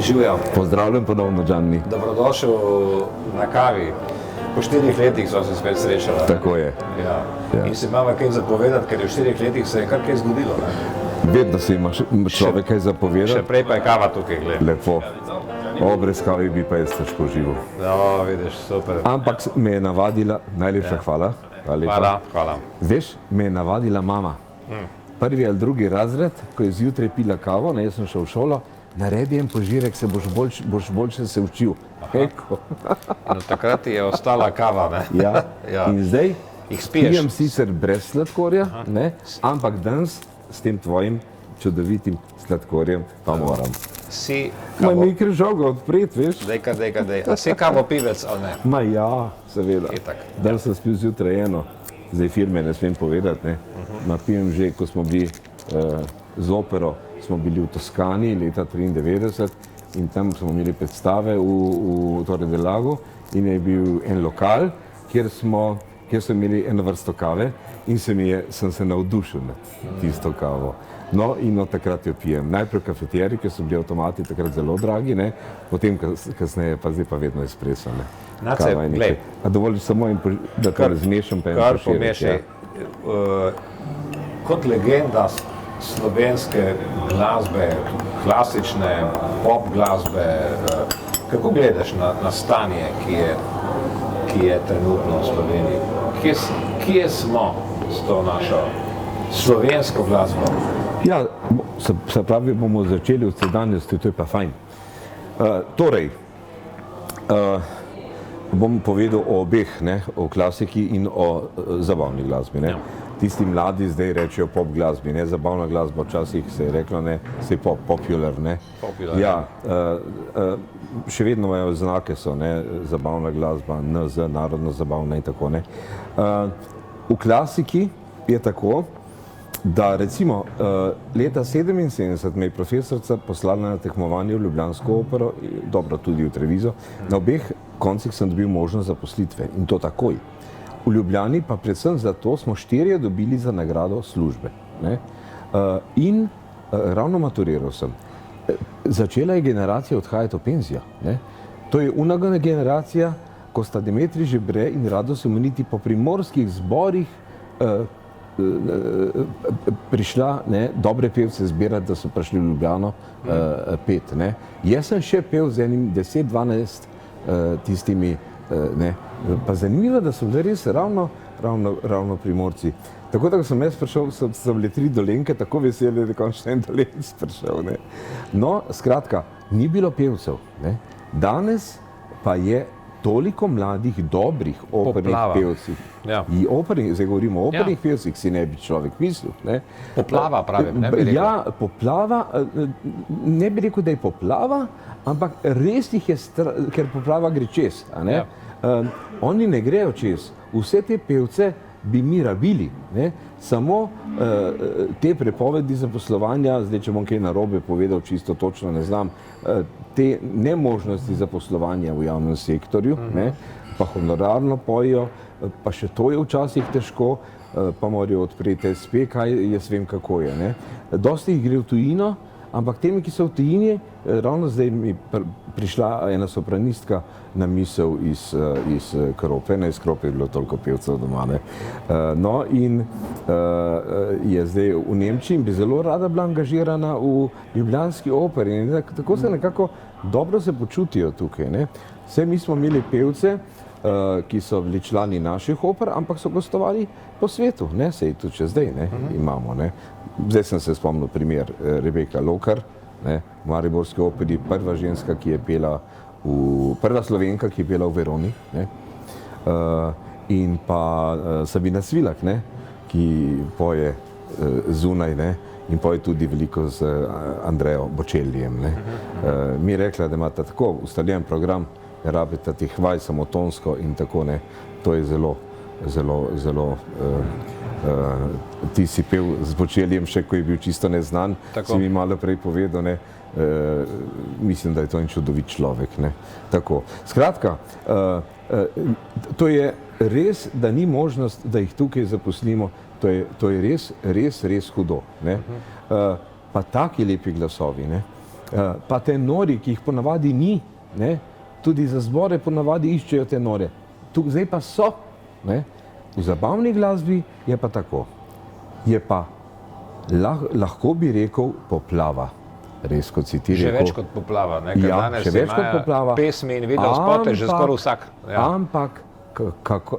Živijo. Pozdravljen ponovno, Gianni. Dobrodošel na kavi. Po 4 letih so se spet srečali. Tako je. Ja. In si imamo kaj zapovedati, ker v 4 letih se je kar kaj zgodilo. Ne? Vedno si ima človek kaj zapovedati. Še prej pa je kava tukaj, gled. Lepo. Brez kavi bi pa jaz težko živel. No, vidiš, super. Ampak me je navadila, najlepša hvala. Hvala. Veš, me je navadila mama. Prvi ali drugi razred, ko je zjutraj pila kavo, jaz sem šel v šolo, naredi en požirek, se boš boljše se učil. No, takrat ti je ostala kava, ne? Ja. In zdaj pijem sicer brez sladkorja, ampak danes s tem tvojim čudovitim sladkorjem pa moram. Mi križoga odpreti, veš? Dej. A si kavo pivec ali ne? Ma ja, seveda. Danes sem spil zjutraj eno, zdaj firme ne smem povedati, ne? Pijem že, ko smo bili z opero, smo bili v Toskani leta 1993 in tam smo imeli predstave v Torre del Lago in je bil en lokal, kjer so imeli eno vrsto kave in sem se navdušil nad tisto kavo. No, in od takrat jo pijem. Najprej v kafeteriji, ker so bili avtomati takrat zelo dragi, potem kasneje pa zdaj pa vedno espresso. Nace, glej. A dovoliš samo, da to razmešam pa en poširek? Kar pomešaj. Kot legenda slovenske glasbe, klasične pop glasbe, kako gledaš na stanje, ki je trenutno v Sloveniji? Kje smo s to našo slovensko glasbo? Ja, se pravi, bomo začeli od sedanjosti, to je pa fajn. Torej, bom povedal o obeh, o klasiki in o zabavni glasbi. Tisti mladi zdaj rečejo pop glasbi, zabavna glasba, včasih se je reklo, se je popular. Ja, še vedno imajo znake so, zabavna glasba, NZ, narodno zabavna in tako. V klasiki je tako, da recimo leta 1977 me je profesorica poslala na tekmovanje v Ljubljansko opero, dobro tudi v Trevizo, na obeh koncih sem dobil možnost zaposlitve in to takoj. V Ljubljani pa predvsem zato smo 4 dobili za nagrado službe. In ravno maturiral sem. Začela je generacija odhajati v penzijo. To je unagona generacija, ko sta Demetri Žebre in Rado Simoniti po primorskih zborih prišla dobre pevce zbirati, da so prišli v Ljubljano pet. Jaz sem še pel z enim 10-12 tistimi, pa zanimivo, da so bili res ravno Primorci. Tako da, ko sem jaz prišel, so bile 3 Dolenke tako veseli, da je končno en Dolenc prišel. No, skratka, ni bilo pevcev. Danes pa je toliko mladih, dobrih opernih pevcih. Zdaj govorimo o opernih pevcih, si ne bi človek mislil. Poplava, pravim, ne bi rekel. Ja, poplava, ne bi rekel, da je poplava, ampak res jih je, ker poplava gre čez. Oni ne grejo čez. Vse te pevce bi mi rabili. Samo te prepovedi zaposlovanja, zdaj če bom kaj narobe povedal, čisto točno ne znam, te nemožnosti zaposlovanja v javnem sektorju, pa honorarno pojejo, pa še to je včasih težko, pa morajo odpreti SP, kaj jaz vem, kako je. Dosti jih gre v tujino, ampak temi, ki so v tujini, ravno zdaj mi prišla ena sopranistka na misel iz Krope, iz Krope je bilo toliko pevcev doma. No in je zdaj v Nemčiji in bi zelo rada bila angažirana v ljubljanski operi. Tako se nekako dobro se počutijo tukaj. Vse mi smo imeli pevce, ki so bili člani naših oper, ampak so gostovali po svetu. Sej tudi še zdaj imamo. Zdaj sem se spomnil primer Rebeka Lokar, v mariborski operi, prva ženska, ki je pela prva Slovenka, ki je pela v Veroni, in pa Sabina Svilak, ki poje zunaj in poje tudi veliko z Andrejo Bocellijem. Mi je rekla, da imata tako ustaljen program, ne rabite teh vaj samotonsko in tako, to je zelo ti si pel z Bocellijem še, ko je bil čisto neznan, si mi malo prej povedal, mislim, da je to en čudovit človek. Skratka, to je res, da ni možnost, da jih tukaj zaposlimo, to je res hudo. Pa taki lepi glasovi, pa tenori, ki jih ponavadi ni, ne? Tudi za zbore ponavadi iščejo tenore. Zdaj pa so. Ne? V zabavni glasbi je pa tako. Je pa, lahko bi rekel, poplava. Res, kot si ti rekel. Še več kot poplava, ne? Ker Ja, danes še več kot imajo poplava. pesmi in video spote že skoraj vsak. Ja. Ampak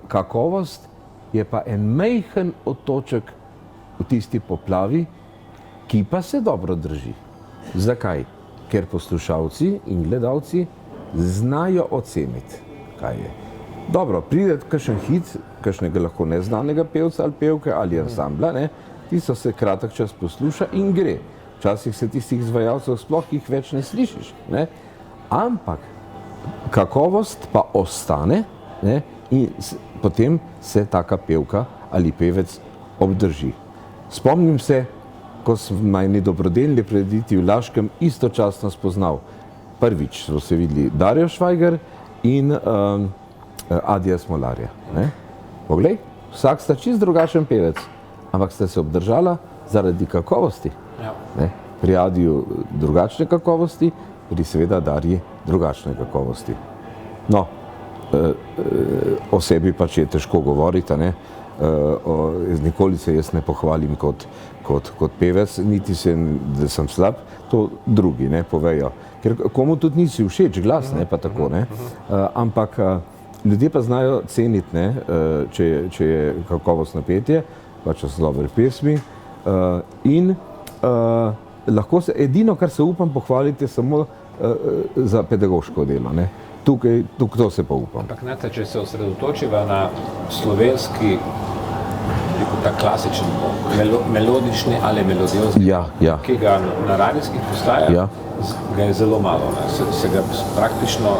kakovost je pa en majhen otoček v tisti poplavi, ki pa se dobro drži. Zakaj? Ker poslušalci in gledalci znajo oceniti, kaj je. Dobro, pride kakšen hit, kakšnega lahko neznanega pevca ali pevke ali ansambla, ne? Tisto se kratek čas posluša in gre. Včasih se tistih izvajalcev sploh jih več ne slišiš, ne? Ampak kakovost pa ostane, ne? In potem se taka pevka ali pevec obdrži. Spomnim se, ko sem na eni dobrodelni prireditvi v Laškem istočasno spoznal. Prvič so se videli Darjo Švajger in Adija Smolarja. Ne? Poglej, vsak sta čist drugačen pevec, ampak sta se obdržala zaradi kakovosti. Ja. Ne? Pri Adiju drugačne kakovosti, pri seveda Darji drugačne kakovosti. No, o sebi pač je težko govoriti, ne? Nikoli se jaz ne pohvalim kot pevec, niti se, da sem slab, to drugi ne povejo. Ker komu tudi nisi všeč glas, ne, pa tako, ne. Ampak ljudje pa znajo ceniti, ne, če je kakovostno petje, pa če so dobre pesmi. In lahko se, edino, kar se upam pohvaliti, je samo za pedagoško delo, ne. Tukaj to se pa upam. Ampak znate, če se osredotočiva na slovenski, ta klasičen, melodični ali melodiozni, ki ga na radijskih postajah, ga je zelo malo, ne? Se ga praktično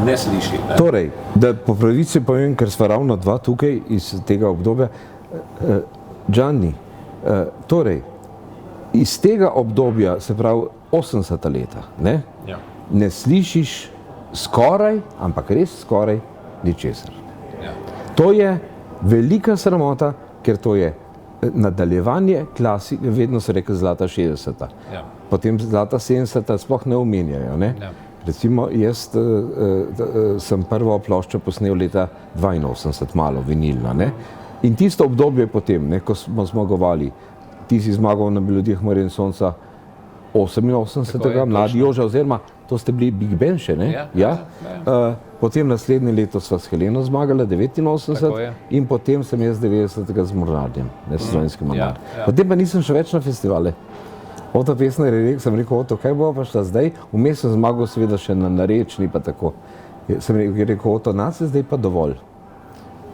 ne sliši. Ne? Torej, da po pravici povem, ker sva ravno dva tukaj iz tega obdobja, Gianni, torej, iz tega obdobja, se pravi 80. leta, ne? Ja. Ne slišiš skoraj, ampak res skoraj ničesar. Ja. To je velika sramota, ker to je nadaljevanje klasike, vedno so rekli zlata 60. Ja. Potem zlata 70. sploh ne omenjajo. Ne? Ja. Recimo, jaz sem prvo ploščo posnel leta 82, malo vinilna. Ne? In tisto obdobje potem, ne, ko smo zmagovali, ti si zmagal na Melodijah morja in sonca 88. Mladi Jože, oziroma to ste bili Big Band še, ne? Ja. Potem naslednje leto sva s Heleno zmagala, 89, in potem sem jaz 90. z Mornarjem, ne, s Slovenskim Mornar. Potem pa nisem še več na festivale. Oto Pesner je rekel, sem rekel, Oto, kaj bo pa šla zdaj? Vmes sem zmagal seveda še na Narečni, pa tako. Sem rekel, Oto, nas je zdaj pa dovolj.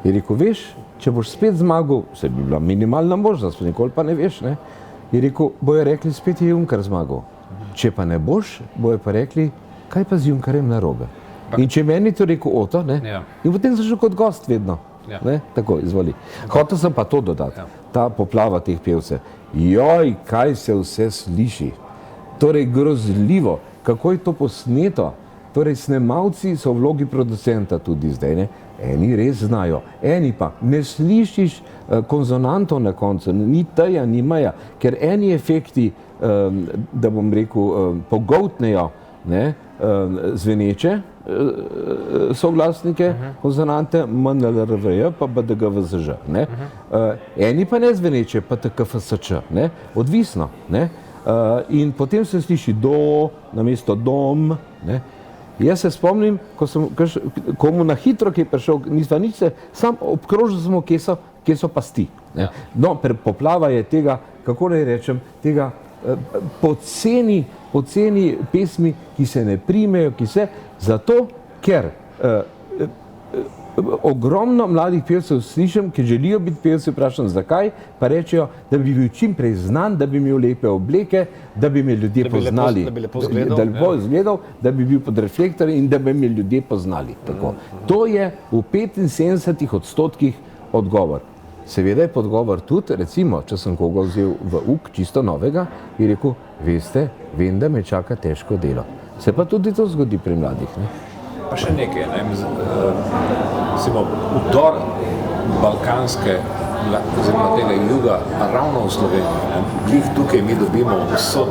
Je rekel, veš, če boš spet zmagal, se bi bila minimalna možnost, nikoli pa ne veš, ne? Je rekel, bojo rekli, spet je Junkar zmagal. Če pa ne boš, bojo pa rekli, kaj pa z Junkarjem narobe. In če meni to rekel Oto, ne? Ja. In potem sem šel kot gost vedno. Ja. Ne? Tako, izvoli. Hotel sem pa to dodati, ta poplava teh pevcev. Joj, kaj se vse sliši. Torej, grozljivo, kako je to posneto. Torej, snemalci so v vlogi producenta tudi zdaj, ne? Eni res znajo, eni pa ne slišiš konzonantov na koncu, ni teja, ni meja, ker eni efekti, da bom rekel, pogoltnejo, ne, zveneče soglasnike, konzonante, MNLRVJ pa BDGVZŽ, ne. Eni pa ne zveneče, pa TKFSČ, ne, odvisno, ne. In potem se sliši do, namesto dom, ne. Jaz se spomnim, ko sem komu na hitro, ki je prišel, nisva nič se, sam obkrožil smo, kje so pasti. Ne? No, poplava je tega, kako naj rečem, tega poceni pesmi, ki se ne primejo, zato, ker ogromno mladih pevcev slišim, ki želijo biti pevci, vprašam zakaj, pa rečejo, da bi bil čim prej znan, da bi imel lepe obleke, da bi me ljudje poznali, da bi lepo izgledal, da bi bil pod reflektorjem in da bi me ljudje poznali. Tako. To je v 75% odgovor. Seveda je podgovor tudi, recimo, če sem koga vzel v uk, čisto novega, in rekel, veste, vem, da me čaka težko delo. Se pa tudi to zgodi pri mladih. Ne? Pa še nekaj, vdor balkanske oziroma tega juga ravno v Sloveniji. Glih tukaj mi dobimo vso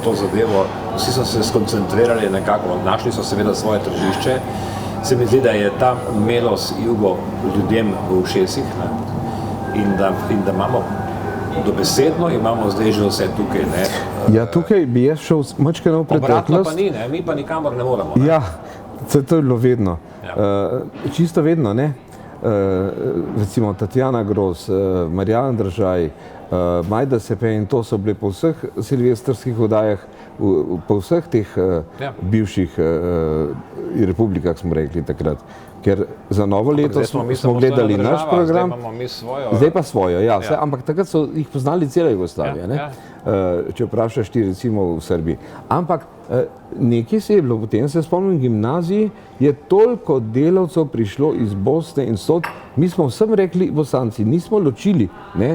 to zadevo, vsi so se skoncentrirali nekako, našli so seveda svoje tržišče. Se mi zdi, da je ta melos jugo ljudem v ušesih, ne? In da imamo dobesedno, imamo zdaj že vse tukaj. Ne? Ja, tukaj bi jaz šel mačkeno v preteklost. Obratno pa ni, ne? Mi pa nikamor ne moramo. Ne? Ja, to je bilo vedno. Ja. Čisto vedno, ne? Recimo Tatjana Gros, Marjan Držaj, Majda Sepe in to so bile po vseh silvestrskih oddajah, po vseh teh bivših republikah, smo rekli takrat. Ker za novo leto smo gledali naš program, zdaj pa svojo, ja. Ampak takrat so jih poznali cela Jugoslavija, ne? Če vprašaš ti recimo v Srbiji. Ampak nekaj se je bilo, potem se spomnim, v gimnaziji je toliko delavcev prišlo iz Bosne in Sod, mi smo vsem rekli Bosanci, nismo ločili, ne,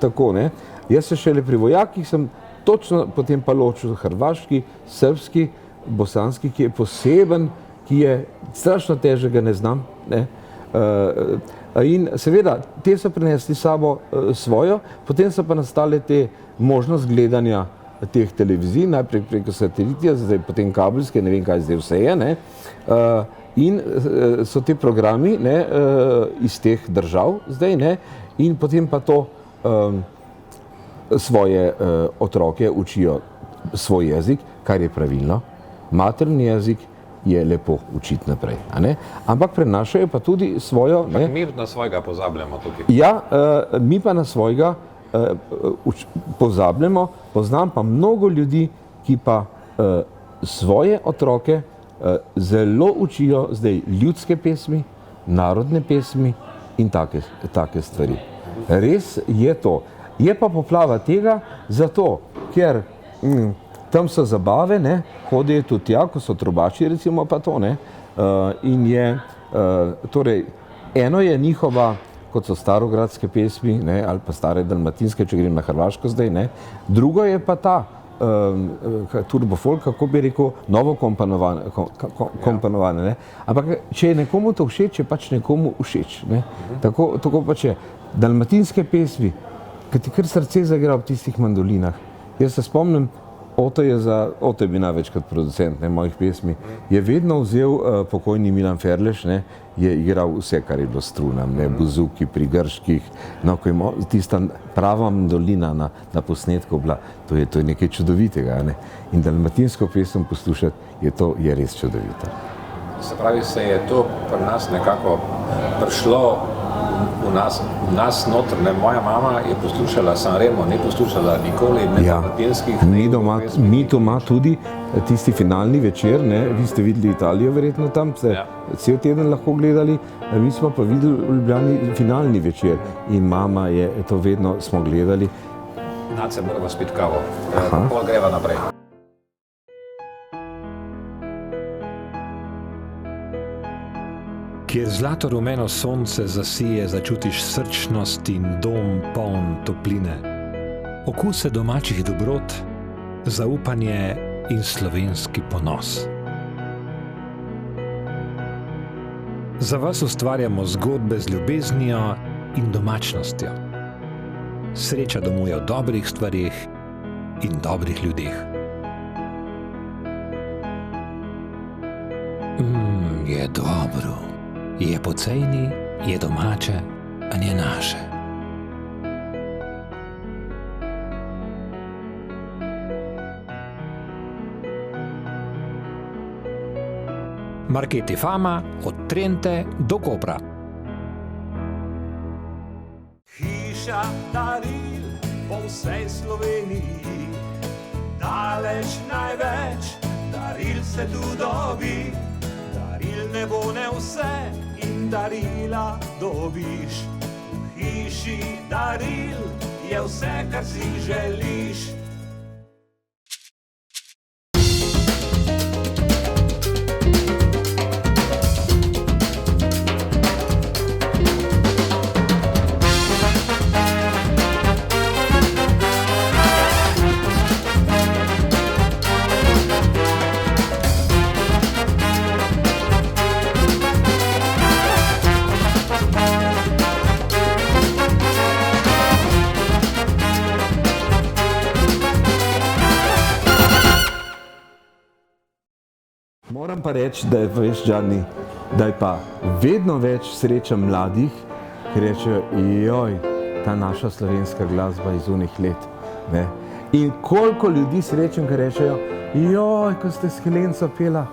tako, ne. Jaz se šele pri vojakih sem točno potem pa ločil hrvaški, srbski, bosanski, ki je poseben, ki je strašno težek, ga ne znam, ne. In seveda, te so prinesli sabo svojo, potem so pa nastale te možnost gledanja teh televizij, najprej preko satelitija, zdaj potem kabelske, ne vem kaj zdaj vse je, ne. In so te programi, ne, iz teh držav zdaj, ne, in potem pa to svoje otroke učijo svoj jezik, kar je pravilno, materni jezik je lepo učiti naprej, a ne? Ampak prenašajo pa tudi svojo, ne. Mi na svojega pozabljamo tukaj. Ja, mi pa na svojega pozabljamo, poznam pa mnogo ljudi, ki pa svoje otroke zelo učijo zdaj ljudske pesmi, narodne pesmi in take stvari. Res je to. Je pa poplava tega zato, ker tam so zabave, ne, hodijo tudi tja, ko so trubači recimo pa to, ne, in je, torej, eno je njihova, kot so starogradske pesmi, ne, ali pa stare dalmatinske, če grem na Hrvaško zdaj, ne, drugo je pa ta turbofolk, kako bi rekel, novo komponovane, ne, ampak če je nekomu to všeč, je pač nekomu všeč, ne, tako pač je. Dalmatinske pesmi, ki ti kar srce zaigra ob tistih mandolinah. Jaz se spomnim, Oto je bil največkrat producent, ne, mojih pesmi, je vedno vzel pokojni Milan Ferleš, ne, je igral vse, kar je bilo strunam, ne, buzuki pri grških, no, ko je tista prava mandolina na posnetku bila, to je nekaj čudovitega, ne. In dalmatinsko pesem poslušati, je res čudovito. Se pravi, se je to pri nas nekako prišlo v nas notr, ne, moja mama je poslušala Sanremo, ne poslušala nikoli dalmatinskih. Mi doma tudi tisti finalni večer, ne, vi ste videli Italijo verjetno tam, ste cel teden lahko gledali, mi smo pa videli v Ljubljani finalni večer in mama je to vedno smo gledali. Nace moramo spiti kavo, pol greva naprej. Kjer zlato-rumeno sonce zasije, začutiš srčnost in dom poln topline, okuse domačih dobrot, zaupanje in slovenski ponos. Za vas ustvarjamo zgodbe z ljubeznijo in domačnostjo. Sreča domuje v dobrih stvareh in dobrih ljudeh. Je dobro. Je pocejni, je domače, a je naše. Marketi Fama od Trente do Kopra. Hiša daril po vsej Sloveniji, daleč največ daril se tu dobi. Daril ne bo ne vse in darila dobiš. V hiši daril je vse, kar si želiš. Moram pa reči, da je, veš, Džani, da je pa vedno več srečam mladih, ki rečejo, joj, ta naša slovenska glasba iz unih let. Ne? In koliko ljudi srečam, ki rečejo, joj, ko ste s Helenco pela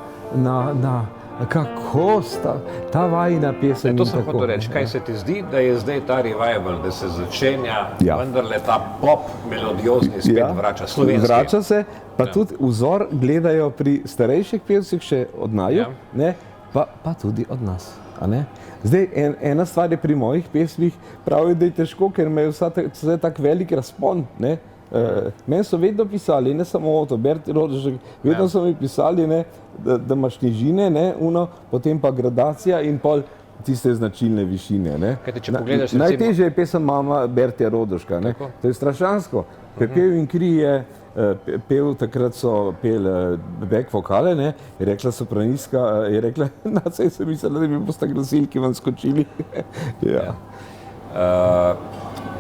kako sta ta vajina pesem. To sem hotel reči, kaj se ti zdi, da je zdaj ta revival, da se začenja vendarle ta pop melodiozni spet vrača, slovenski. Vrača se, pa tudi vzor gledajo pri starejših pevcih še od naju, ne, pa tudi od nas. A ne? Zdaj, ena stvar je pri mojih pesmih, pravijo, da je težko, ker imajo vse tak velik razpon. Ne? Meni so vedno pisali, ne samo to, Berti Rodežek, vedno so mi pisali, ne, da imaš nižine, ne, potem pa gradacija in pol tiste značilne višine. Ne. Najtežje je pesem Mama Bertija Rodežka, ne. To je strašansko. Pepel in kri je takrat so peli back vokale, ne, je rekla sopranistka, je rekla, saj sem mislila, da bi bosta glasilki ven skočili.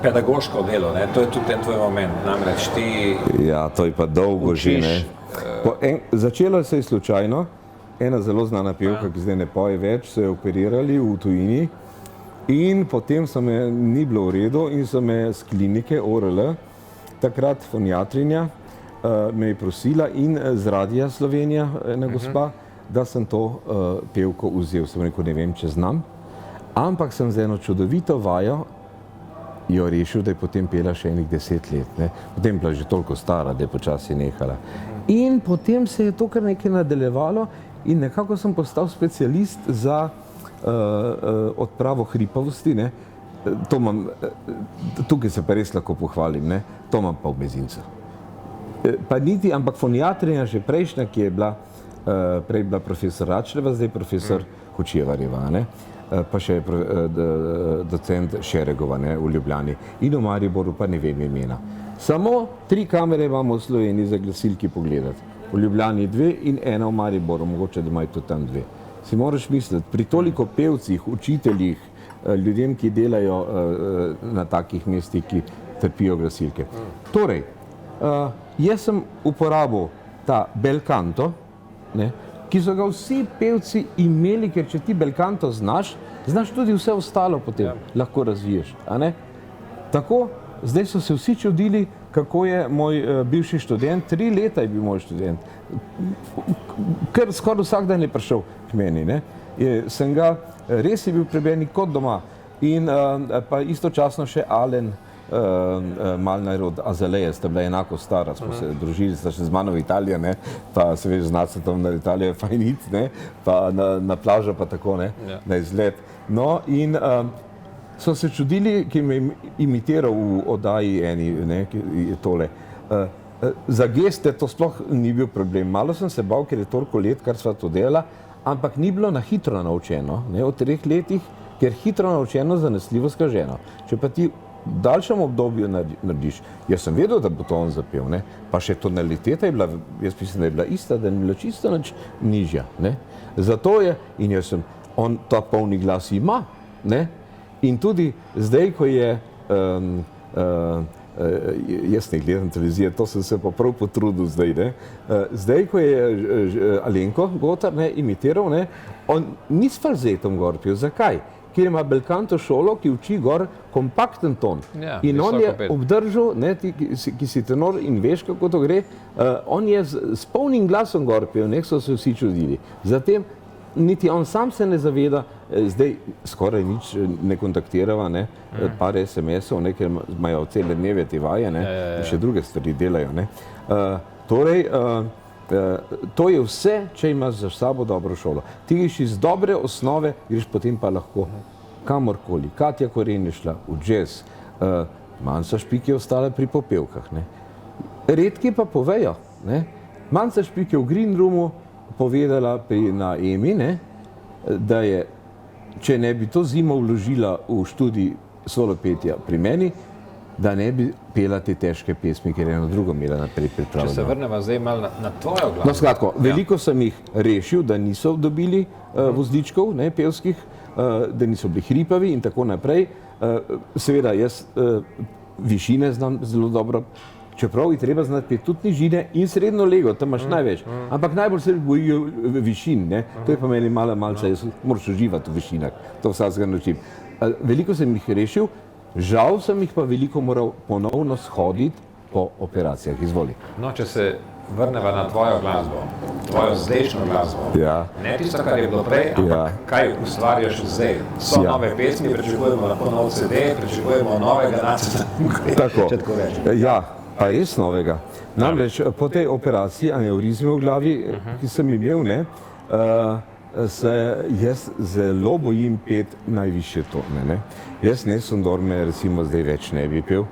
Pedagoško delo, ne? To je tudi ten tvoj moment, namreč ti ja, to je pa dolgo že, ne. Začelo se je slučajno, ena zelo znana pevka, ki zdaj ne poje več, so jo operirali v tujini in potem ni bilo v redu in so me z klinike ORL, takrat foniatrinja, me je prosila in z Radia Slovenija, ena gospa, da sem to pevko vzel. Sem rekel, ne vem, če znam, ampak sem z eno čudovito vajo jo rešil, da je potem pela še enih 10 let. Ne. Potem bila že toliko stara, da je počasi nehala. In potem se je to kar nekaj nadaljevalo in nekako sem postal specialist za odpravo hripavosti. Ne. To imam, tukaj se pa res lahko pohvalim, ne. To imam pa v mezincu. Pa niti, ampak foniatrinja že prejšnja, ki je bila, prej bila profesor Račleva, zdaj profesor Hočevarjeva, ne. Pa še docent Šeregova, ne, v Ljubljani. In v Mariboru pa ne vem imena. Samo 3 kamere imamo v Sloveniji za glasilki pogledati. V Ljubljani 2 in ena v Mariboru, mogoče da imajo tudi tam 2. Si moraš misliti, pri toliko pevcih, učiteljih, ljudem, ki delajo na takih mestih, ki trpijo glasilke. Torej, jaz sem uporabil ta bel canto, ne, ki so ga vsi pevci imeli, ker če ti bel canto znaš tudi vse ostalo potem lahko razviješ. A ne? Tako, zdaj so se vsi čudili, kako je moj bivši študent, 3 leta je bil moj študent, ker skoraj vsak dan je prišel k meni. Ne? Sem ga, res je bil pri meni kot doma in pa istočasno še Alen Malnar od Azaleje, sta bila enako stara, smo se družili, sta še z mano v Italiji, ne, pa se veš, znati se tam na Italiji je fajnic, ne, pa na plažo pa tako, ne, na izlet. No, in so se čudili, ki me imitiral v oddaji eni, ne, tole. Za geste to sploh ni bil problem. Malo sem se bal, ker je toliko let, kar sva to delala, ampak ni bilo na hitro naučeno, ne, v 3 letih, ker hitro naučeno zanesljivo skaženo. Če pa ti v daljšem obdobju narediš. Jaz sem vedel, da bo to on zapel, ne? Pa še tonaliteta je bila, jaz mislim, da je bila ista, da je bila čisto nižja. Ne? Zato je, in jaz sem, on ta polni glas ima, ne? In tudi zdaj, ko je, jaz ne gledam televizije, to sem se pa prav potrudil zdaj, ne? Zdaj, ko je Alenko Gotar, ne, imitiral, ne, on ni s falzetom gor pil. Zakaj? Ker ima bel canto šolo, ki uči gor kompakten ton. Ja, in on je obdržal, ne, ti, ki si tenor in veš, kako to gre, on je s polnim glasom gor pil, ne, so se vsi čudili. Zatem niti on sam se ne zaveda, zdaj skoraj nič ne kontaktirava, ne, par SMS-ov, ne, ker imajo cele dneve te vaje, ne, in še druge stvari delajo. Ne. Torej, to je vse, če imaš za sabo dobro šolo. Ti greš iz dobre osnove, greš potem pa lahko kamorkoli. Katja Koren je šla v džez, Manca Špik je ostala pri popevkah. Ne. Redki pa povejo. Ne. Manca Špik je v Green Roomu povedala na EMI, ne, da je, če ne bi to zimo vložila v študij solopetja pri meni, da ne bi pela te težke pesmi, ker je eno drugo imela naprej pripravljeno. Če se vrneva zdaj malo na tvojo glasbo. No, skratko, veliko sem jih rešil, da niso dobili vozličkov, ne, pevskih, da niso bili hripavi in tako naprej. Seveda, jaz višine znam zelo dobro čeprav je treba znati peti tudi nižine in srednjo lego, tam imaš največ. Ampak najbolj se bojijo višin, ne? To je pa meni malce, jaz moraš uživati v višinah, to vsakega naučim. Veliko sem jih rešil, žal sem jih pa veliko moral ponovno shoditi po operacijah. Izvoli. No, če se vrneva na tvojo glasbo, tvojo zdajšnjo glasbo, ne tisto, kar je bilo prej, ampak kaj ustvarjaš zdaj. So nove pesmi, pričakujemo lahko nov CD, pričakujemo novega naceta, če tako rečem. Ja, pa res novega. Namreč po tej operaciji anevrizme v glavi, ki sem imel, se jaz zelo bojim peti najvišje tone. Ne? Jaz Nessun-Dorme recimo zdaj več ne bi pel,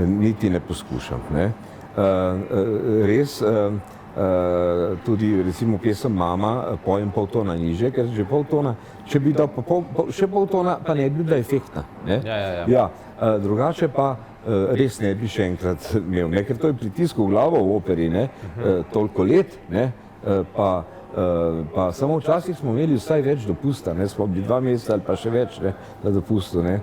niti ne poskušam. Ne? Res, tudi recimo pesem Mama pojem pol tona niže, ker že pol tona, če bi dal še pol tona, pa ne bi bila efektna. Ne? Ja, drugače pa res ne bi še enkrat imel, ne? Ker to je pritisk v glavo v operi, ne? Toliko let, ne? Pa samo včasih smo imeli vsaj več dopusta, ne? Smo bili 2 meseca ali pa še več, ne? Na dopustu. Ne?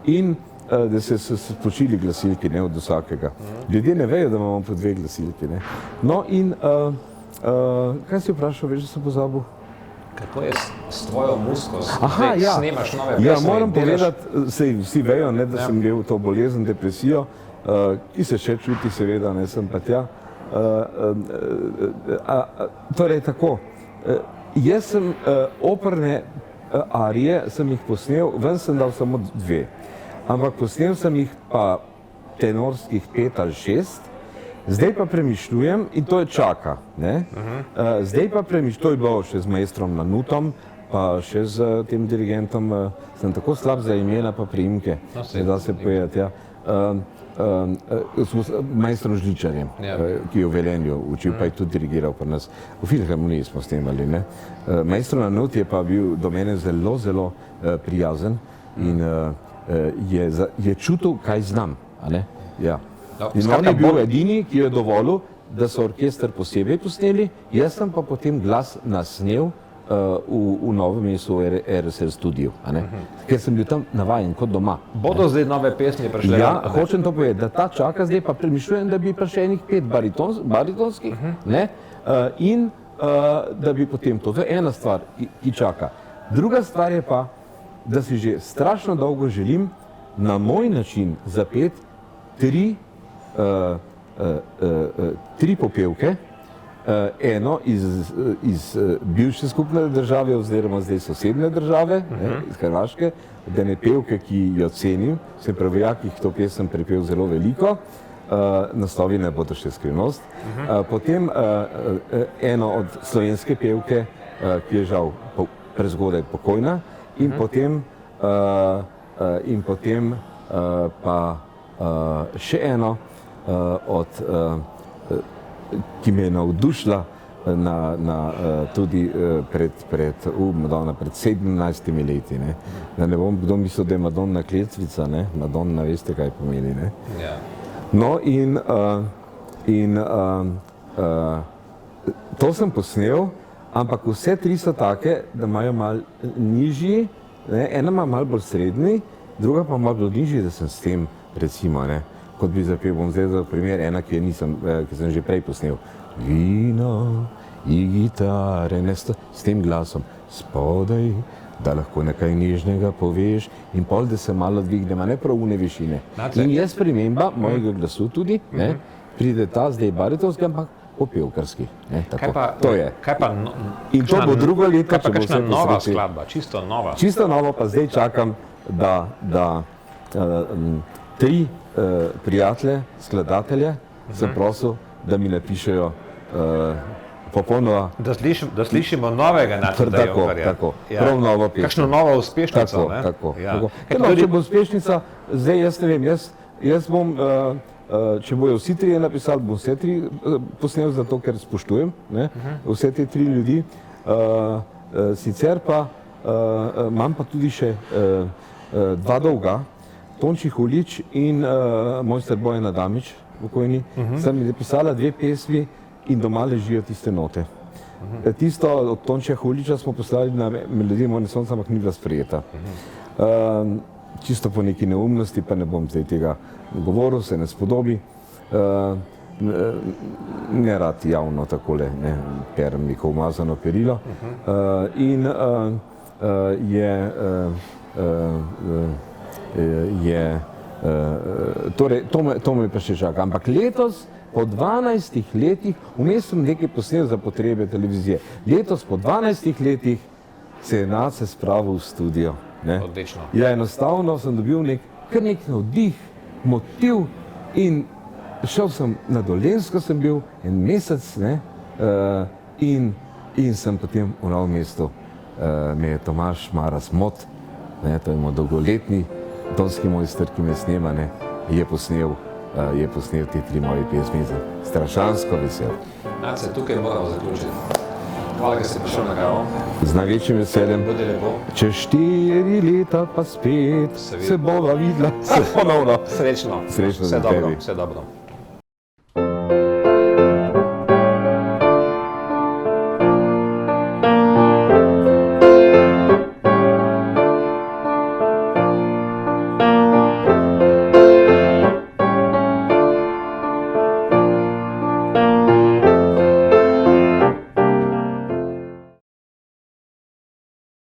In da se spočili glasilki, ne, od vsakega. Ljudje ne vejo, da imamo po 2 glasilki. Ne? No in kaj si vprašal, veš, da sem pozabil? Kako je s tvojo muziko? Snemaš nove pesmi? Ja, moram povedati, vsi vejo, ne, da sem imel to bolezen, depresijo, ki se še čuti, seveda, ne sem pa tja. Torej tako, jaz sem operne arije, sem jih posnel, ven sem dal samo 2. Ampak posnel sem jih pa tenorskih 5 ali 6, zdaj pa premišljujem in to je čaka. Ne? Zdaj pa to je bilo še z maestrom Nanutom, pa še z tem dirigentom, sem tako slab za imena pa priimke, da se povedati. Ja. Maestrom Žličarjem, ki je v Velenju učil, pa je tudi dirigiral pri nas. V Filharmoniji smo snemali. Ne? Maestro Nanut je pa bil do mene zelo, zelo prijazen in je čutil, kaj znam. Ja. In on je bil edini, ki je dovolil, da so orkester posebej posneli, jaz sem pa potem glas nasnel v Novem mestu v RSL studiu, ker sem bil tam navajen kot doma. Bodo zdaj nove pesmi prišle? Ja, hočem to povedati, da ta čaka zdaj, pa premišljujem, da bi pa še enih 5 baritonskih, in da bi potem to. To je ena stvar, ki čaka. Druga stvar je pa, da si že strašno dolgo želim na moj način zapeti 3 popevke, eno iz bivše skupne države oziroma zdaj sosednje države, iz Hrvaške, od ene pevke, ki jo cenim, sem pravi, jakih to pesem prepel zelo veliko, naslovi ne bodo še skrivnost. Potem eno od slovenske pevke, ki je žal prezgodaj pokojna, in potem pa še eno ki me je navdušila tudi pred 17 leti. Ne? Da ne bom kdo mislil, da je Madonna klecvica, ne? Madonna, veste, kaj pomeni. Ne? No in to sem posnel, ampak vse 3 so take, da imajo malo nižji, ena ima malo bolj srednji, druga pa malo bolj nižji, da sem s tem, recimo, kot bi zapel, bom zdaj za primer, ena, ki sem že prej posnel. Vino in gitare, s tem glasom, spodaj, da lahko nekaj nežnega poveš in pol, da se malo dvigne, ne prav une višine. In je sprememba mojega glasu tudi, pride ta zdaj baritonski, ampak popevkarski. In to bo drugo leto, če bo vse nova skladba, čisto nova. Čisto novo, pa zdaj čakam, da 3 prijatelje, skladatelje, sem prosil, da mi napišejo popolnoma... Da slišimo novega naceta Jokarja. Tako, prav novo pesem. Kakšno novo uspešnico, ne? Tako. Če bo uspešnica, zdaj jaz ne vem, jaz bom, če bojo vsi 3 napisali, bom vse 3 posnel, zato ker spoštujem vse te 3 ljudi. Sicer pa imam pa tudi še 2 dolga, Tonči Hulič in mojster Bojan Adamič, pokojni, sem mi napisala 2 pesmi in doma ležijo tiste note. Tisto od Tončija Huliča smo poslali na Melodijo Morne sonca, ampak ni bila sprejeta. Čisto po neki neumnosti, pa ne bom zdaj tega govoril, se ne spodobi. ne rad javno takole, ne, perem neko umazano perilo. In torej, to me pa še čaka. Ampak letos, po 12 letih, vmes sem nekaj posnel za potrebe televizije. Letos, po 12 letih, se je Nace spravil v studio. Odlično. Ja, enostavno sem dobil kar nek navdih, motiv in šel sem na Dolenjsko, sem bil en mesec, ne, in sem potem v Novem mestu, me je Tomaž Maras Mot, ne, to je moj dolgoletni tonski mojster, ki me snema, ne, je posnel te 3 moje pesmi, strašansko vesel. Nace, tukaj moramo zaključiti. Hvala, da si prišel na kavo. Z največjim veseljem. Bude lepo. Čez 4 leta pa spet se bova videla. Ponovno. Srečno. Srečno Vse za tebi. dobro, vse dobro.